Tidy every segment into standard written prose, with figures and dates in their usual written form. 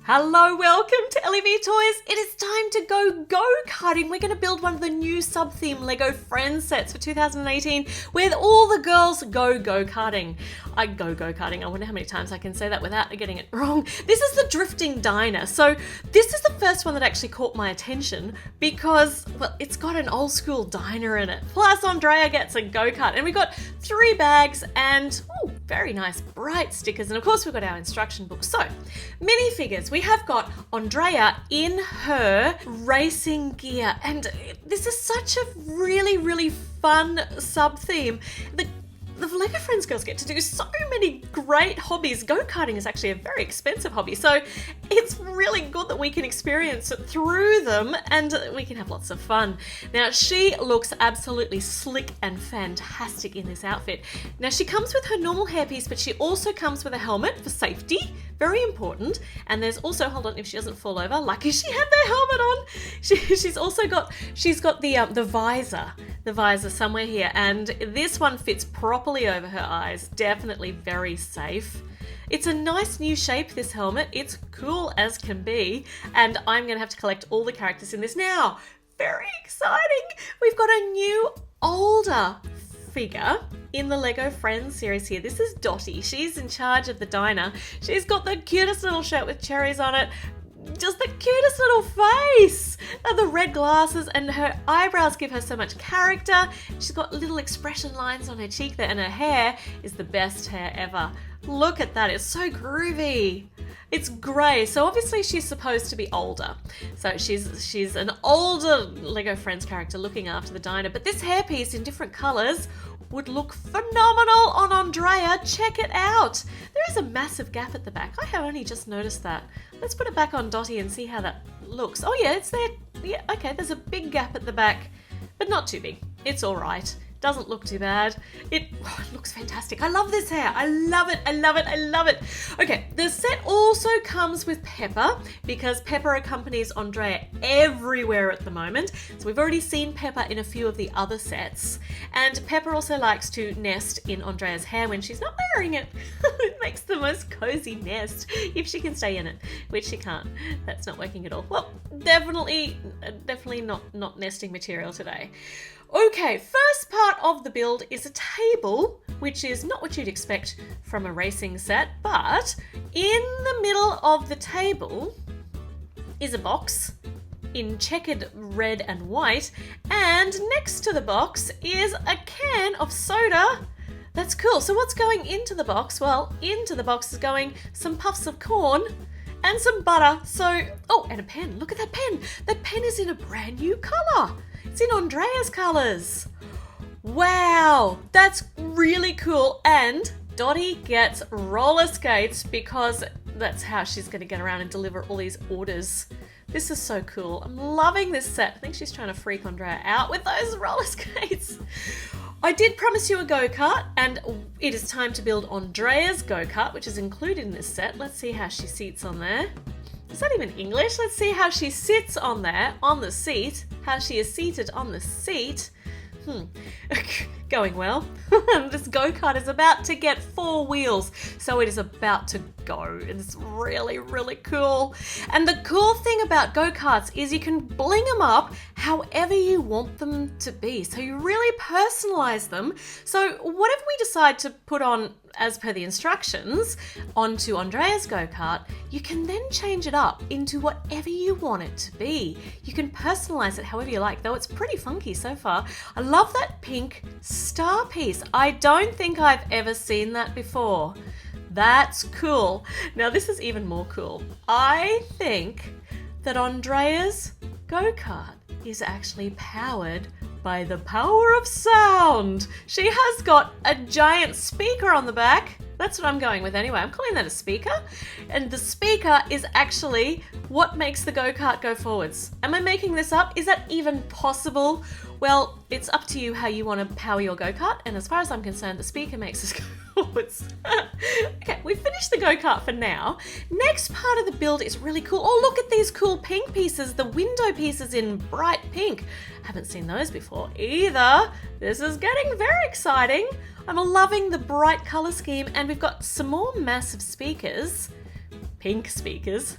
Hello, welcome to LEV Toys. It is time to go go-karting. We're going to build one of the new sub-theme Lego Friends sets for 2018 with all the girls go go-karting. I go go-karting. I wonder how many times I can say that without getting it wrong. This is the drifting diner. So this is the first one that actually caught my attention because, well, it's got an old school diner in it. Plus Andrea gets a go-kart and we got 3 bags and very nice bright stickers. And of course we've got our instruction book. So minifigures. We have got Andrea in her racing gear, and this is such a really fun sub-theme. The Lego Friends girls get to do so many great hobbies. Go-karting is actually a very expensive hobby, so it's really good that we can experience it through them and we can have lots of fun. Now, she looks absolutely slick and fantastic in this outfit. Now, she comes with her normal hairpiece, but she also comes with a helmet for safety. Very important. And there's also, hold on, if she doesn't fall over, lucky she had the helmet on. She's also got, the visor somewhere here, and this one fits properly over her eyes. Definitely very safe. It's a nice new shape, this helmet. It's cool as can be, and I'm going to have to collect all the characters in this now. Very exciting. We've got a new, older figure in the Lego Friends series here. This is Dottie. She's in charge of the diner. She's got the cutest little shirt with cherries on it. Just the cutest little face and the red glasses, and her eyebrows give her so much character. She's got little expression lines on her cheek there, and her hair is the best hair ever. Look at that, it's so groovy. It's grey, so obviously she's supposed to be older. So she's an older Lego Friends character looking after the diner, but this hairpiece in different colours would look phenomenal on Andrea. Check it out. There is a massive gap at the back. I have only just noticed that. Let's put it back on Dottie and see how that looks. Oh yeah, it's there. Yeah, okay, there's a big gap at the back, but not too big. It's all right. Doesn't look too bad. It looks fantastic. I love this hair. I love it. I love it. I love it. Okay, the set also comes with Pepper because Pepper accompanies Andrea everywhere at the moment. So we've already seen Pepper in a few of the other sets. And Pepper also likes to nest in Andrea's hair when she's not wearing it. It makes the most cozy nest if she can stay in it, which she can't. That's not working at all. Well, definitely not nesting material today. Okay, first part of the build is a table, which is not what you'd expect from a racing set, but in the middle of the table is a box in checkered red and white, and next to the box is a can of soda. That's cool. So what's going into the box? Well, into the box is going some puffs of corn and some butter. So, oh, and a pen. Look at that pen. That pen is in a brand new colour. It's in Andrea's colours. Wow, that's really cool. And Dottie gets roller skates because that's how she's going to get around and deliver all these orders. This is so cool. I'm loving this set. I think she's trying to freak Andrea out with those roller skates. I did promise you a go-kart, and it is time to build Andrea's go-kart, which is included in this set. Let's see how she seats on there. Is that even English? Let's see how she sits on there, on the seat. How she is seated on the seat. Going well. This go-kart is about to get 4 wheels, so it is about to go. It's really cool. And the cool thing about go-karts is you can bling them up however you want them to be. So you really personalize them. So whatever we decide to put on as per the instructions onto Andrea's go-kart, you can then change it up into whatever you want it to be. You can personalize it however you like, though it's pretty funky so far. I love that pink star piece. I don't think I've ever seen that before. That's cool. Now this is even more cool. I think that Andrea's go-kart is actually powered by the power of sound. She has got a giant speaker on the back. That's what I'm going with anyway. I'm calling that a speaker. And the speaker is actually what makes the go-kart go forwards. Am I making this up? Is that even possible? Well, it's up to you how you want to power your go-kart. And as far as I'm concerned, the speaker makes us go forwards. Okay, we've finished the go-kart for now. Next part of the build is really cool. Oh, look at these cool pink pieces. The window pieces in bright pink. Haven't seen those before either. This is getting very exciting. I'm loving the bright colour scheme, and we've got some more massive speakers, pink speakers,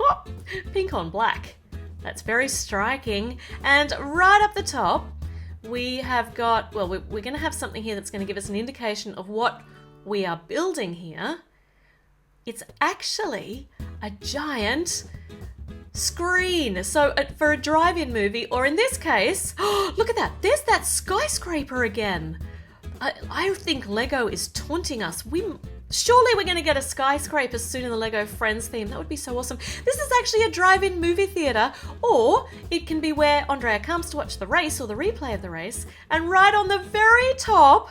Oh, pink on black. That's very striking. And right up the top, we have got, well, we're going to have something here that's going to give us an indication of what we are building here. It's actually a giant screen. So for a drive-in movie, or in this case, look at that. There's that skyscraper again. I think Lego is taunting us. Surely we're going to get a skyscraper soon in the Lego Friends theme. That would be so awesome. This is actually a drive-in movie theatre, or it can be where Andrea comes to watch the race or the replay of the race. And right on the very top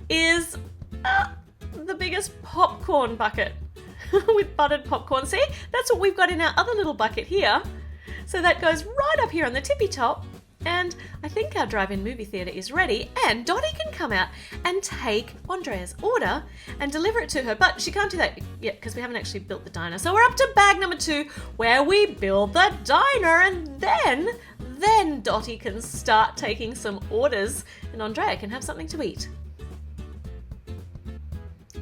is the biggest popcorn bucket with buttered popcorn. See, that's what we've got in our other little bucket here. So that goes right up here on the tippy top. And I think our drive-in movie theatre is ready, and Dottie can come out and take Andrea's order and deliver it to her. But she can't do that yet because we haven't actually built the diner. So we're up to bag number 2, where we build the diner, and then Dottie can start taking some orders and Andrea can have something to eat.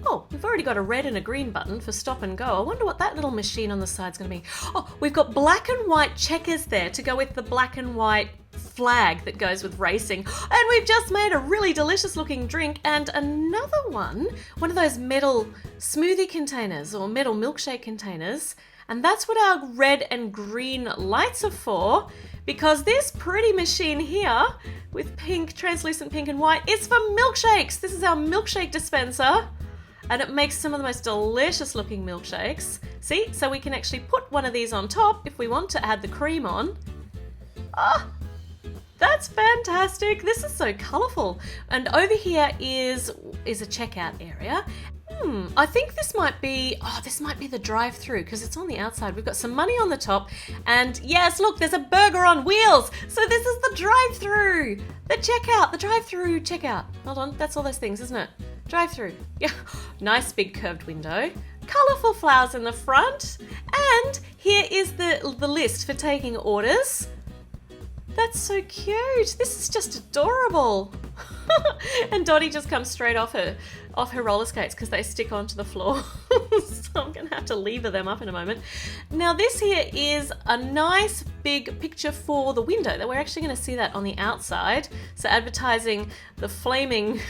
Oh, we've already got a red and a green button for stop and go. I wonder what that little machine on the side's going to be. Oh, we've got black and white checkers there to go with the black and white flag that goes with racing. And we've just made a really delicious looking drink and another one of those metal smoothie containers or metal milkshake containers. And that's what our red and green lights are for, because this pretty machine here with pink, translucent pink and white is for milkshakes. This is our milkshake dispenser. And it makes some of the most delicious looking milkshakes. See, so we can actually put one of these on top if we want to add the cream on. Ah, that's fantastic. This is so colourful. And over here is a checkout area. I think this might be the drive-through because it's on the outside. We've got some money on the top. And yes, look, there's a burger on wheels. So this is the drive-through, the checkout, the drive-through checkout. Hold on, that's all those things, isn't it? Drive-through. Yeah, nice big curved window. Colourful flowers in the front. And here is the list for taking orders. That's so cute. This is just adorable. And Dottie just comes straight off her roller skates because they stick onto the floor. So I'm going to have to lever them up in a moment. Now this here is a nice big picture for the window that we're actually going to see that on the outside. So advertising the flaming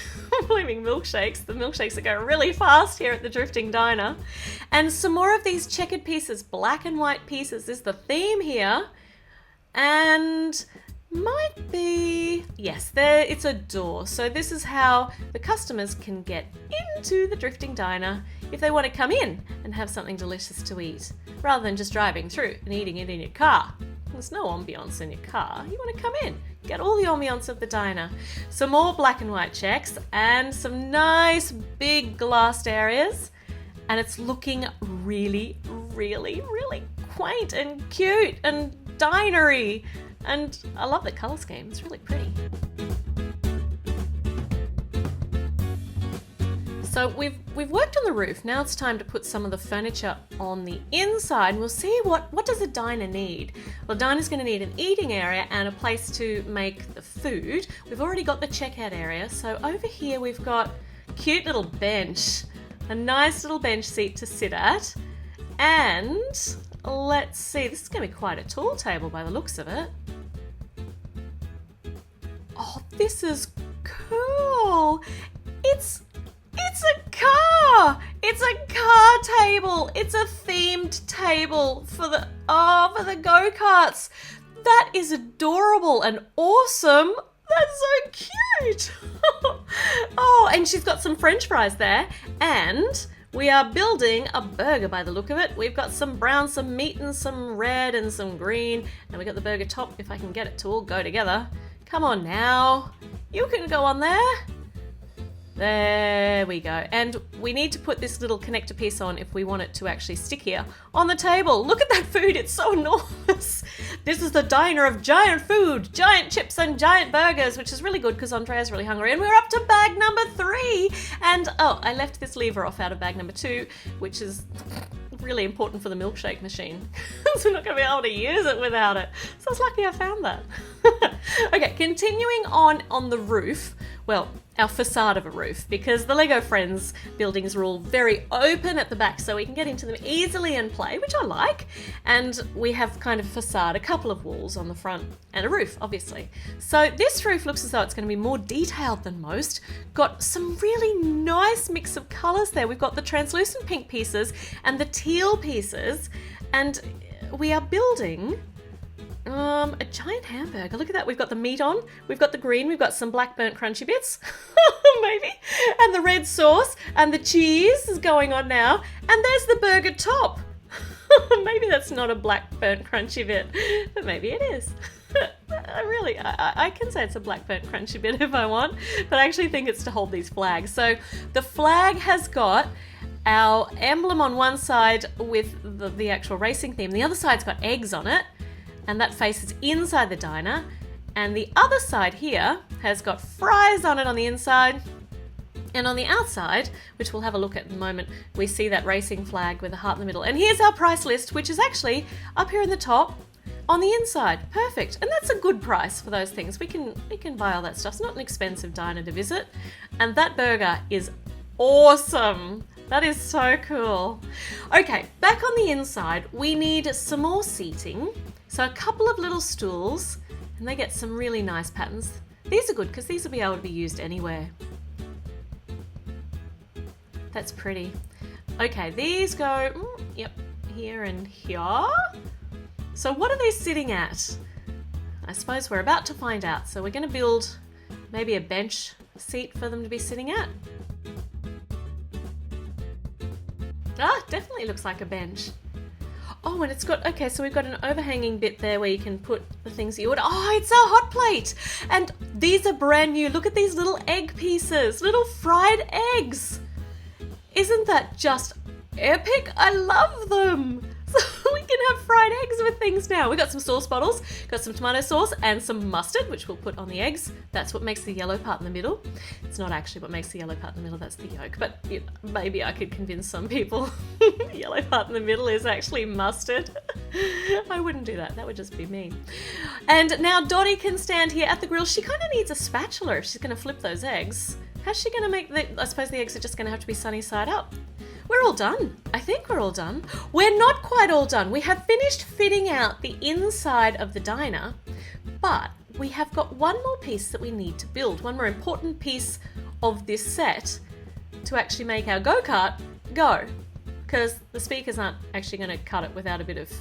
milkshakes, the milkshakes that go really fast here at the Drifting Diner. And some more of these checkered pieces, black and white pieces is the theme here. And might be, yes, there it's a door. So this is how the customers can get into the Drifting Diner if they want to come in and have something delicious to eat, rather than just driving through and eating it in your car. There's no ambience in your car. You want to come in, get all the ambience of the diner. Some more black and white checks and some nice big glassed areas. And it's looking really, really, really quaint and cute and dinery. And I love the colour scheme, it's really pretty. So we've worked on the roof, now it's time to put some of the furniture on the inside. We'll see what does a diner need? Well, a diner's going to need an eating area and a place to make the food. We've already got the checkout area, so over here we've got a cute little bench, a nice little bench seat to sit at, and let's see, this is going to be quite a tall table by the looks of it. Oh, this is cool. It's a car. It's a car table. It's a themed table for the go-karts. That is adorable and awesome. That's so cute. Oh, and she's got some French fries there. And we are building a burger by the look of it. We've got some brown, some meat, and some red, and some green. And we got the burger top, if I can get it to all go together. Come on now. You can go on there. There we go. And we need to put this little connector piece on if we want it to actually stick here on the table. Look at that food. It's so enormous. This is the diner of giant food, giant chips and giant burgers, which is really good because Andrea's really hungry. And we're up to bag number 3. And oh, I left this lever off out of bag number 2, which is really important for the milkshake machine. So we're not going to be able to use it without it. So I was lucky I found that. Okay, continuing on the roof. Well, our facade of a roof, because the Lego Friends buildings are all very open at the back so we can get into them easily and play, which I like. And we have kind of facade, a couple of walls on the front and a roof, obviously. So this roof looks as though it's going to be more detailed than most. Got some really nice mix of colours there. We've got the translucent pink pieces and the teal pieces, and we are building a giant hamburger. Look at that. We've got the meat on, we've got the green, we've got some black burnt crunchy bits, maybe, and the red sauce, and the cheese is going on now, and there's the burger top. Maybe that's not a black burnt crunchy bit, but maybe it is. I can say it's a black burnt crunchy bit if I want, but I actually think it's to hold these flags. So the flag has got our emblem on one side with the actual racing theme. The other side's got eggs on it, and that faces inside the diner. And the other side here has got fries on it on the inside. And on the outside, which we'll have a look at in a moment, we see that racing flag with a heart in the middle. And here's our price list, which is actually up here in the top on the inside. Perfect. And that's a good price for those things. We can buy all that stuff. It's not an expensive diner to visit. And that burger is awesome. That is so cool. Okay, back on the inside, we need some more seating. So a couple of little stools, and they get some really nice patterns. These are good because these will be able to be used anywhere. That's pretty. Okay, these go, yep, here and here. So what are these sitting at? I suppose we're about to find out. So we're going to build maybe a bench seat for them to be sitting at. Ah, definitely looks like a bench. Oh, and it's got, okay, so we've got an overhanging bit there where you can put the things that you order. Oh, it's a hot plate. And these are brand new. Look at these little egg pieces, little fried eggs. Isn't that just epic? I love them. So we can have fried eggs with things now. We've got some sauce bottles, got some tomato sauce and some mustard, which we'll put on the eggs. That's what makes the yellow part in the middle. It's not actually what makes the yellow part in the middle, that's the yolk. But you know, maybe I could convince some people the yellow part in the middle is actually mustard. I wouldn't do that. That would just be mean. And now Dottie can stand here at the grill. She kind of needs a spatula if she's going to flip those eggs. How's she going to make I suppose the eggs are just going to have to be sunny side up. We're all done. I think we're all done. We're not quite all done. We have finished fitting out the inside of the diner, but we have got one more piece that we need to build, one more important piece of this set to actually make our go-kart go, because the speakers aren't actually going to cut it without a bit of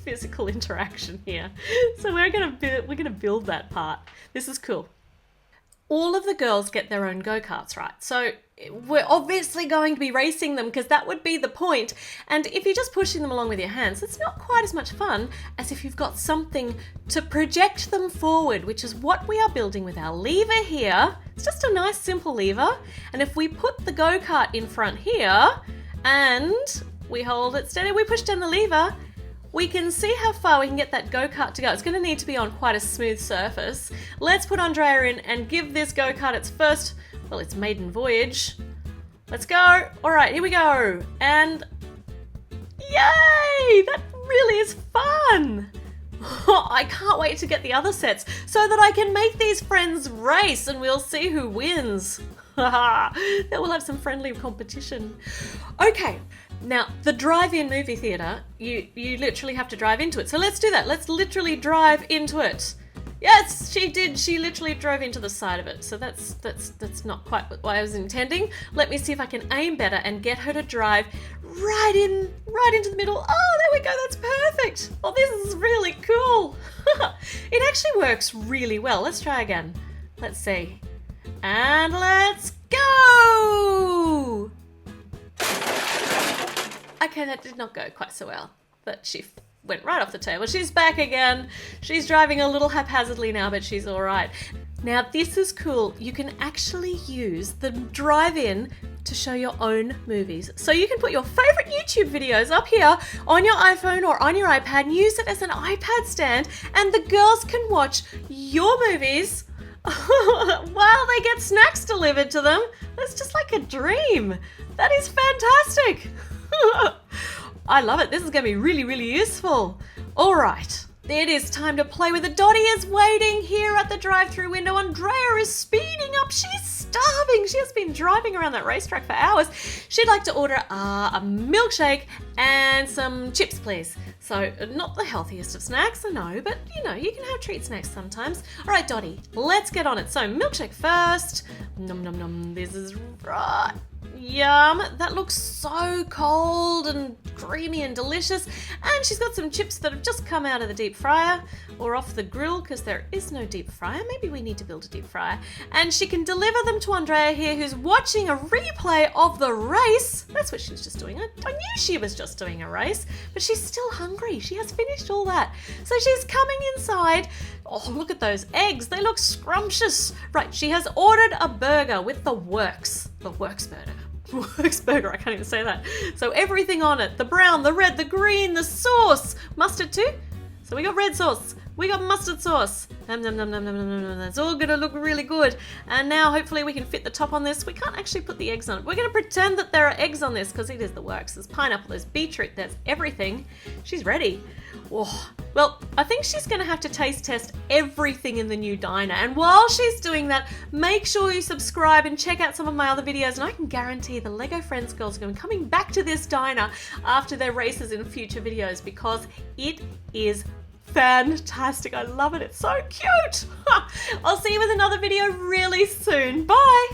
physical interaction here. So we're going to build that part. This is cool. All of the girls get their own go-karts, right? So we're obviously going to be racing them because that would be the point. And if you're just pushing them along with your hands, it's not quite as much fun as if you've got something to project them forward, which is what we are building with our lever here. It's just a nice simple lever. And if we put the go-kart in front here and we hold it steady, we push down the lever, we can see how far we can get that go-kart to go. It's going to need to be on quite a smooth surface. Let's put Andrea in and give this go-kart its first, well, its maiden voyage. Let's go. All right, here we go. And yay! That really is fun. I can't wait to get the other sets so that I can make these friends race and we'll see who wins. Then we'll have some friendly competition. Okay. Now, the drive-in movie theatre, you literally have to drive into it. So let's do that. Let's literally drive into it. Yes, she did. She literally drove into the side of it. So that's not quite what I was intending. Let me see if I can aim better and get her to drive right into the middle. Oh, there we go. That's perfect. Oh, this is really cool. It actually works really well. Let's try again. Let's see. And let's go. Okay, that did not go quite so well, but she went right off the table. She's back again. She's driving a little haphazardly now, but she's all right. Now, this is cool. You can actually use the drive-in to show your own movies. So you can put your favorite YouTube videos up here on your iPhone or on your iPad and use it as an iPad stand, and the girls can watch your movies while they get snacks delivered to them. That's just like a dream. That is fantastic. I love it. This is going to be really, really useful. All right. It is time to play with the Dottie is waiting here at the drive-through window. Andrea is speeding up. She's starving. She has been driving around that racetrack for hours. She'd like to order a milkshake and some chips, please. So, not the healthiest of snacks, I know, but you know, you can have treat snacks sometimes. All right, Dottie, let's get on it. So, milkshake first. Nom nom nom. This is right. Yum, that looks so cold and creamy and delicious. And she's got some chips that have just come out of the deep fryer or off the grill because there is no deep fryer. Maybe we need to build a deep fryer. And she can deliver them to Andrea here, who's watching a replay of the race. That's what she was just doing. I knew she was just doing a race, but she's still hungry. She has finished all that. So she's coming inside. Oh, look at those eggs. They look scrumptious. Right, she has ordered a burger with the works burger. Works burger, I can't even say that. So everything on it, the brown, the red, the green, the sauce. Mustard too? So we got red sauce, we got mustard sauce. Nom, nom, nom, nom, nom, nom, nom. That's all gonna look really good. And now hopefully we can fit the top on this. We can't actually put the eggs on it. We're gonna pretend that there are eggs on this because it is the works. There's pineapple, there's beetroot, there's everything. She's ready. Oh, well, I think she's going to have to taste test everything in the new diner. And while she's doing that, make sure you subscribe and check out some of my other videos. And I can guarantee the Lego Friends girls are going to be coming back to this diner after their races in future videos because it is fantastic. I love it. It's so cute. I'll see you with another video really soon. Bye.